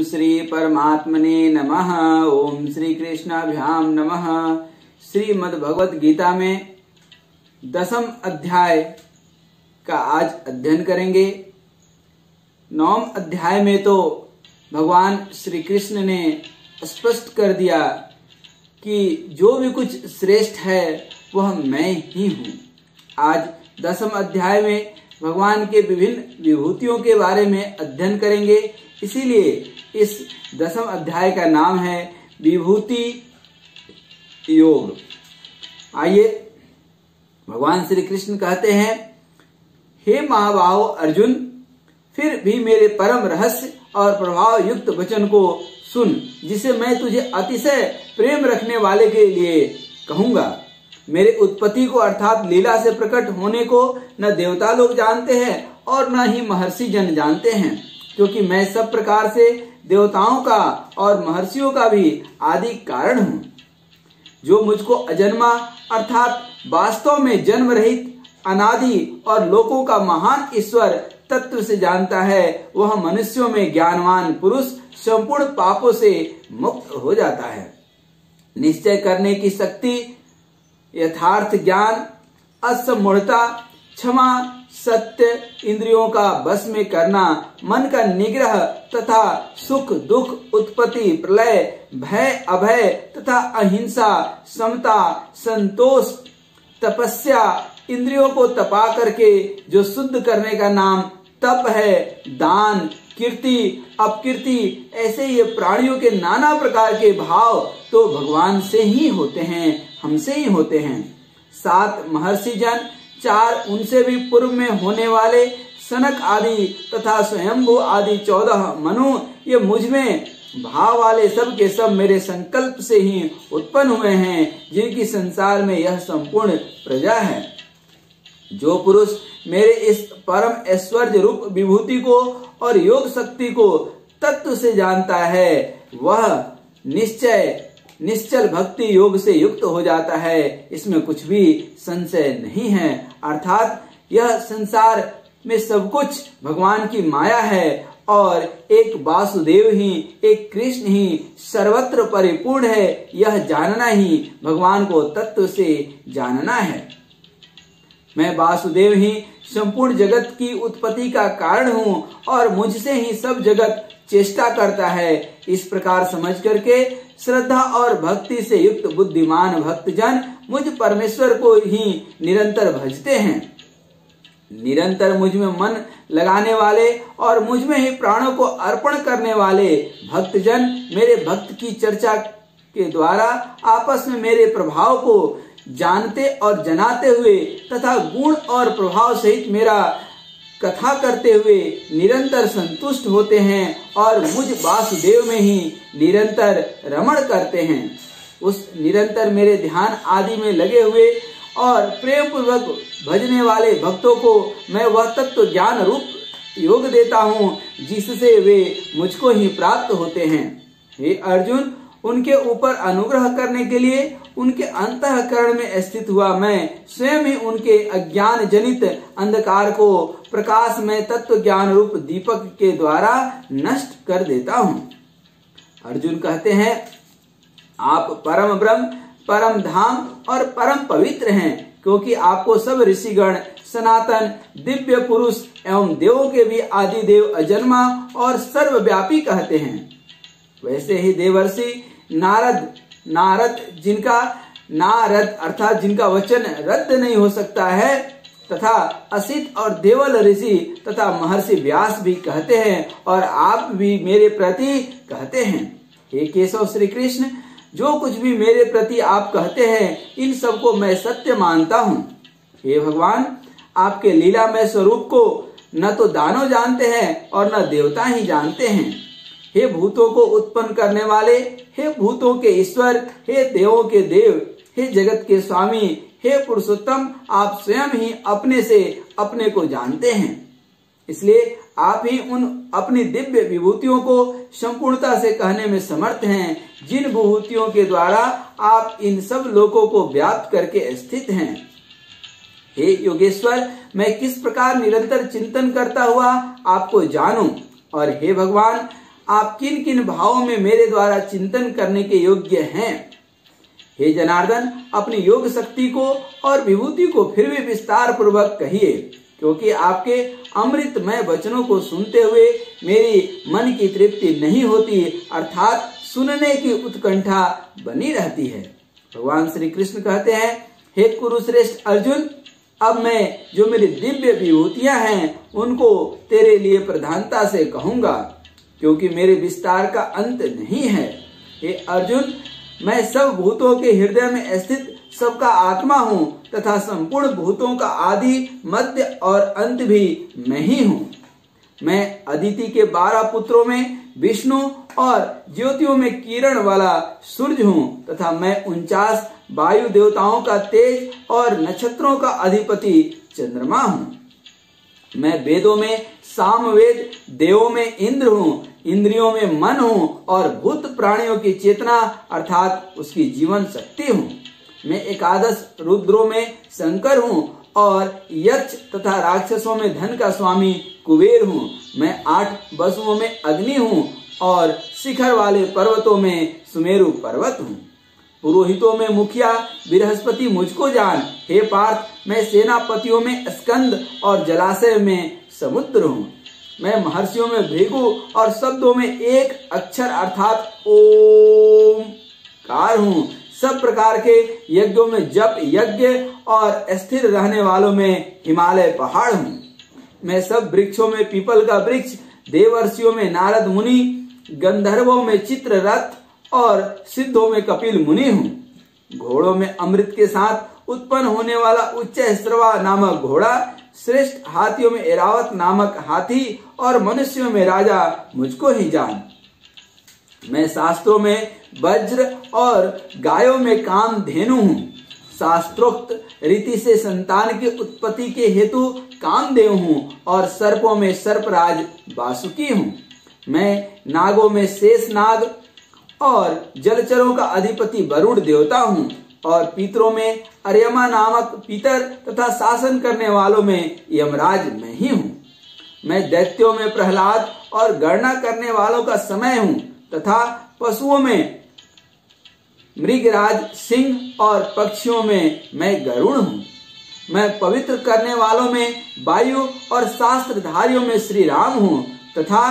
ओम श्री परमात्मने नमः। ओम श्री कृष्णाभ्याम नमः। श्रीमद् भगवत गीता में 10वें अध्याय का आज अध्ययन करेंगे। 9वें अध्याय में तो भगवान श्री कृष्ण ने स्पष्ट कर दिया कि जो भी कुछ श्रेष्ठ है वह मैं ही हूँ। आज 10वें अध्याय में भगवान के विभिन्न विभूतियों के बारे में अध्ययन करेंगे। इसीलिए इस 10वें अध्याय का नाम है विभूति योग। आइए भगवान श्री कृष्ण कहते हैं, हे महाबाहो अर्जुन, फिर भी मेरे परम रहस्य और प्रभाव युक्त वचन को सुन, जिसे मैं तुझे अतिशय प्रेम रखने वाले के लिए कहूंगा। मेरे उत्पत्ति को अर्थात लीला से प्रकट होने को न देवता लोग जानते हैं और न ही महर्षि जन जानते हैं, क्योंकि मैं सब प्रकार से देवताओं का और महर्षियों का भी आदि कारण हूँ। जो मुझको अजन्मा अर्थात वास्तव में जन्म रहित अनादि और लोकों का महान ईश्वर तत्व से जानता है, वह मनुष्यों में ज्ञानवान पुरुष संपूर्ण पापों से मुक्त हो जाता है। निश्चय करने की शक्ति, यथार्थ ज्ञान, असमूढ़ता, क्षमा, सत्य, इंद्रियों का बस में करना, मन का निग्रह तथा सुख दुख, उत्पत्ति प्रलय, भय अभय तथा अहिंसा, समता, संतोष, तपस्या, इंद्रियों को तपा करके जो शुद्ध करने का नाम तप है, दान, कीर्ति, अपकीर्ति, ऐसे ये प्राणियों के नाना प्रकार के भाव तो भगवान से ही होते हैं, हमसे ही होते हैं। 7 महर्षि जन, 4 उनसे भी पूर्व में होने वाले सनक आदि तथा स्वयंभू आदि 14 मनु, ये मुझ में भाव वाले सब के सब मेरे संकल्प से ही उत्पन्न हुए हैं, जिनकी संसार में यह संपूर्ण प्रजा है। जो पुरुष मेरे इस परम ऐश्वर्य रूप विभूति को और योग शक्ति को तत्व से जानता है, वह निश्चल भक्ति योग से युक्त हो जाता है। इसमें कुछ भी संशय नहीं है। अर्थात यह संसार में सब कुछ भगवान की माया है और एक वासुदेव ही, एक कृष्ण ही सर्वत्र परिपूर्ण है। यह जानना ही भगवान को तत्व से जानना है। मैं वासुदेव ही संपूर्ण जगत की उत्पत्ति का कारण हूँ और मुझसे ही सब जगत चेष्टा करता है। इस प्रकार समझ करके श्रद्धा और भक्ति से युक्त बुद्धिमान भक्तजन मुझ परमेश्वर को ही निरंतर भजते हैं। निरंतर मुझ में मन लगाने वाले और मुझ में ही प्राणों को अर्पण करने वाले भक्तजन मेरे भक्त की चर्चा के द्वारा आपस में मेरे प्रभाव को जानते और जनाते हुए तथा गुण और प्रभाव सहित मेरा कथा करते हुए निरंतर संतुष्ट होते हैं और मुझ वासुदेव में ही निरंतर रमण करते हैं। उस निरंतर मेरे ध्यान आदि में लगे हुए और प्रेम पूर्वक भजने वाले भक्तों को मैं वह तत्व ज्ञान रूप योग देता हूँ, जिससे वे मुझको ही प्राप्त होते हैं। हे अर्जुन, उनके ऊपर अनुग्रह करने के लिए उनके अंतःकरण में स्थित हुआ मैं स्वयं ही उनके अज्ञान जनित अंधकार को प्रकाश में तत्व ज्ञान रूप दीपक के द्वारा नष्ट कर देता हूँ। अर्जुन कहते हैं, आप परम ब्रह्म, परम धाम और परम पवित्र हैं, क्योंकि आपको सब ऋषिगण, सनातन, दिव्य पुरुष एवं देवों के भी आदि देव अजन्मा और सर्वव्यापी कहते हैं। वैसे ही देवर्षि नारद अर्थात जिनका वचन रद्द नहीं हो सकता है, तथा असित और देवल ऋषि तथा महर्षि व्यास भी कहते हैं और आप भी मेरे प्रति कहते हैं। हे केशव श्री कृष्ण, जो कुछ भी मेरे प्रति आप कहते हैं, इन सबको मैं सत्य मानता हूँ। हे भगवान, आपके लीलामय स्वरूप को न तो दानव जानते हैं और न देवता ही जानते हैं। हे भूतों को उत्पन्न करने वाले, हे भूतों के ईश्वर, हे देवों के देव, हे जगत के स्वामी, हे पुरुषोत्तम, आप स्वयं ही अपने से अपने को जानते हैं। इसलिए आप ही उन अपनी दिव्य विभूतियों को संपूर्णता से कहने में समर्थ हैं, जिन विभूतियों के द्वारा आप इन सब लोकों को व्याप्त करके स्थित हैं। हे योगेश्वर, मैं किस प्रकार निरंतर चिंतन करता हुआ आपको जानूं, और हे भगवान, आप किन किन भावों में मेरे द्वारा चिंतन करने के योग्य हैं। हे जनार्दन, अपनी योग शक्ति को और विभूति को फिर भी विस्तार पूर्वक कहिए, क्योंकि आपके अमृतमय वचनों को सुनते हुए मेरी मन की तृप्ति नहीं होती, अर्थात सुनने की उत्कंठा बनी रहती है। भगवान श्री कृष्ण कहते हैं, हे कुरुश्रेष्ठ अर्जुन, अब मैं जो मेरी दिव्य विभूतियां हैं उनको तेरे लिए प्रधानता से कहूंगा, क्योंकि मेरे विस्तार का अंत नहीं है। हे अर्जुन, मैं सब भूतों के हृदय में स्थित सबका आत्मा हूँ तथा संपूर्ण भूतों का आदि, मध्य और अंत भी मैं ही हूँ। मैं अदिति के 12 पुत्रों में विष्णु और ज्योतियों में किरण वाला सूर्य हूँ तथा मैं 49 वायु देवताओं का तेज और नक्षत्रों का अधिपति चंद्रमा हूँ। मैं वेदों में सामवेद, देवों में इंद्र हूँ, इंद्रियों में मन हूँ और भूत प्राणियों की चेतना अर्थात उसकी जीवन शक्ति हूँ। मैं 11 रुद्रों में शंकर हूँ और यक्ष तथा राक्षसों में धन का स्वामी कुबेर हूँ। मैं 8 वसुओं में अग्नि हूँ और शिखर वाले पर्वतों में सुमेरु पर्वत हूँ। पुरोहितों में मुखिया बृहस्पति मुझको जान। हे पार्थ, मैं सेनापतियों में स्कंद और जलाशय में समुद्र हूँ। मैं महर्षियों में भृगु और शब्दों में एक अक्षर अर्थात ओम कार हूँ। सब प्रकार के यज्ञों में जप यज्ञ और स्थिर रहने वालों में हिमालय पहाड़ हूँ। मैं सब वृक्षों में पीपल का वृक्ष, देवर्षियों में नारद मुनि, गंधर्वों में चित्ररथ और सिद्धों में कपिल मुनि हूँ। घोड़ों में अमृत के साथ उत्पन्न होने वाला उच्च श्रवा नामक घोड़ा, श्रेष्ठ हाथियों में ऐरावत नामक हाथी और मनुष्यों में राजा मुझको ही जान। मैं शास्त्रों में वज्र और गायों में कामधेनु हूँ। शास्त्रोक्त रीति से संतान की उत्पत्ति के हेतु कामदेव हूँ और सर्पों में सर्पराज वासुकी हूँ। मैं नागों में शेष नाग और जलचरों का अधिपति वरुण देवता हूँ और पितरों में अर्यमा नामक पितर तथा शासन करने वालों में यमराज मैं ही हूँ। मैं दैत्यों में प्रहलाद और गणना करने वालों का समय हूँ तथा पशुओं में मृगराज सिंह और पक्षियों में मैं गरुड़ हूँ। मैं पवित्र करने वालों में वायु और शास्त्रधारियों में श्री राम हूँ तथा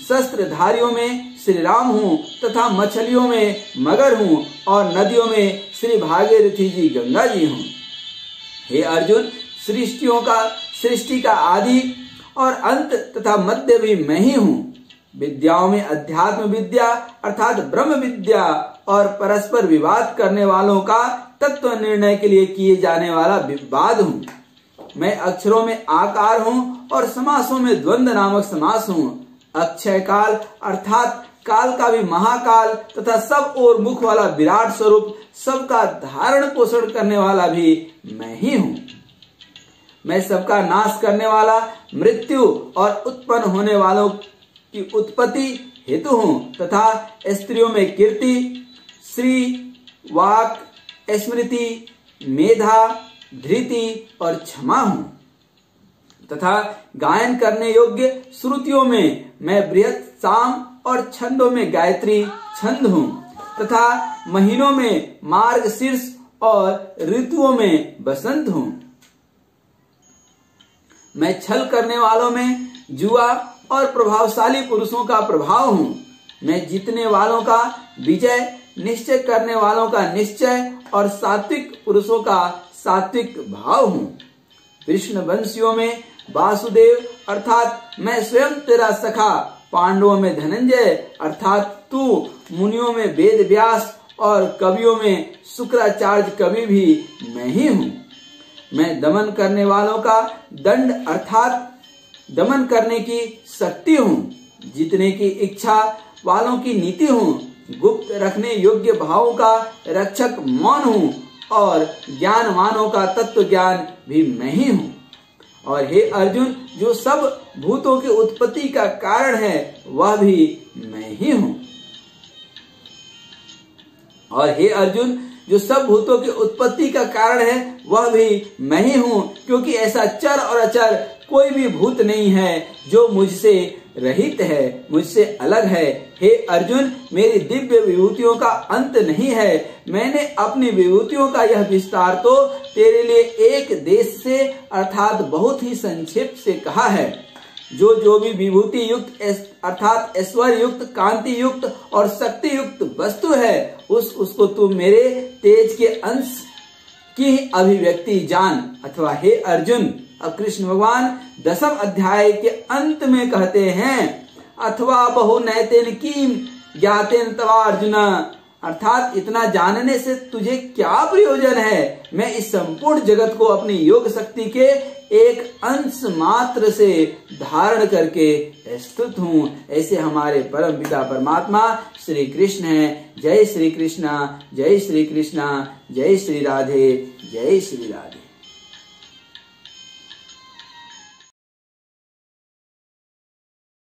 शस्त्रधारियों में श्री राम हूँ तथा मछलियों में मगर हूँ और नदियों में श्री भागीरथी जी गंगा जी हूँ। हे अर्जुन, सृष्टि का आदि और अंत तथा मध्य भी मैं ही हूँ। विद्याओं में अध्यात्म विद्या अर्थात ब्रह्म विद्या और परस्पर विवाद करने वालों का तत्व निर्णय के लिए किए जाने वाला विवाद हूँ। मैं अक्षरों में आकार हूँ और समासों में द्वंद्व नामक समास हूँ। अक्षय काल अर्थात काल का भी महाकाल तथा सब और मुख वाला विराट स्वरूप, सबका धारण पोषण करने वाला भी मैं ही हूँ। मैं सबका नाश करने वाला, मृत्यु और उत्पन्न होने वालों की उत्पत्ति हेतु हूँ तथा स्त्रियों में कीर्ति, श्री, वाक, स्मृति, मेधा, धृति और क्षमा हूँ तथा गायन करने योग्य श्रुतियों में मैं बृहत साम और छंदों में गायत्री छंद हूँ तथा महीनों में मार्गशीर्ष और ऋतुओं में बसंत हूँ। मैं छल करने वालों में जुआ और प्रभावशाली पुरुषों का प्रभाव हूँ। मैं जीतने वालों का विजय, निश्चय करने वालों का निश्चय और सात्विक पुरुषों का सात्विक भाव हूँ। कृष्ण वंशियों में वासुदेव अर्थात मैं स्वयं तेरा सखा, पांडवों में धनंजय अर्थात तू, मुनियों में वेद व्यास और कवियों में शुक्राचार्य कवि भी मैं ही हूँ। मैं दमन करने वालों का दंड अर्थात दमन करने की शक्ति हूँ। जीतने की इच्छा वालों की नीति हूँ। गुप्त रखने योग्य भावों का रक्षक मौन हूँ और ज्ञानवानों का तत्व ज्ञान भी मैं ही हूँ। और हे अर्जुन, जो सब भूतों की उत्पत्ति का कारण है वह भी मैं ही हूँ। और हे अर्जुन, जो सब भूतों की उत्पत्ति का कारण है वह भी मैं ही हूँ, क्योंकि ऐसा चर और अचर कोई भी भूत नहीं है जो मुझसे रहित है, मुझसे अलग है। हे अर्जुन, मेरी दिव्य विभूतियों का अंत नहीं है। मैंने अपनी विभूतियों का यह विस्तार तो तेरे लिए एक देश से अर्थात बहुत ही संक्षिप्त से कहा है। जो भी विभूति युक्त अर्थात ऐश्वर्य युक्त, कांति युक्त और शक्ति युक्त वस्तु है, उसको तू मेरे तेज के अंश की अभिव्यक्ति जान। अथवा हे अर्जुन, अब कृष्ण भगवान 10वें अध्याय के अंत में कहते हैं, अथवा बहु नैतेन कीम ज्ञातेन तवा अर्जुन, अर्थात इतना जानने से तुझे क्या प्रयोजन है। मैं इस संपूर्ण जगत को अपनी योग शक्ति के एक अंश मात्र से धारण करके स्थित हूँ। ऐसे हमारे परम पिता परमात्मा श्री कृष्ण हैं। जय श्री कृष्णा, जय श्री कृष्णा, जय श्री राधे, जय श्री राधे।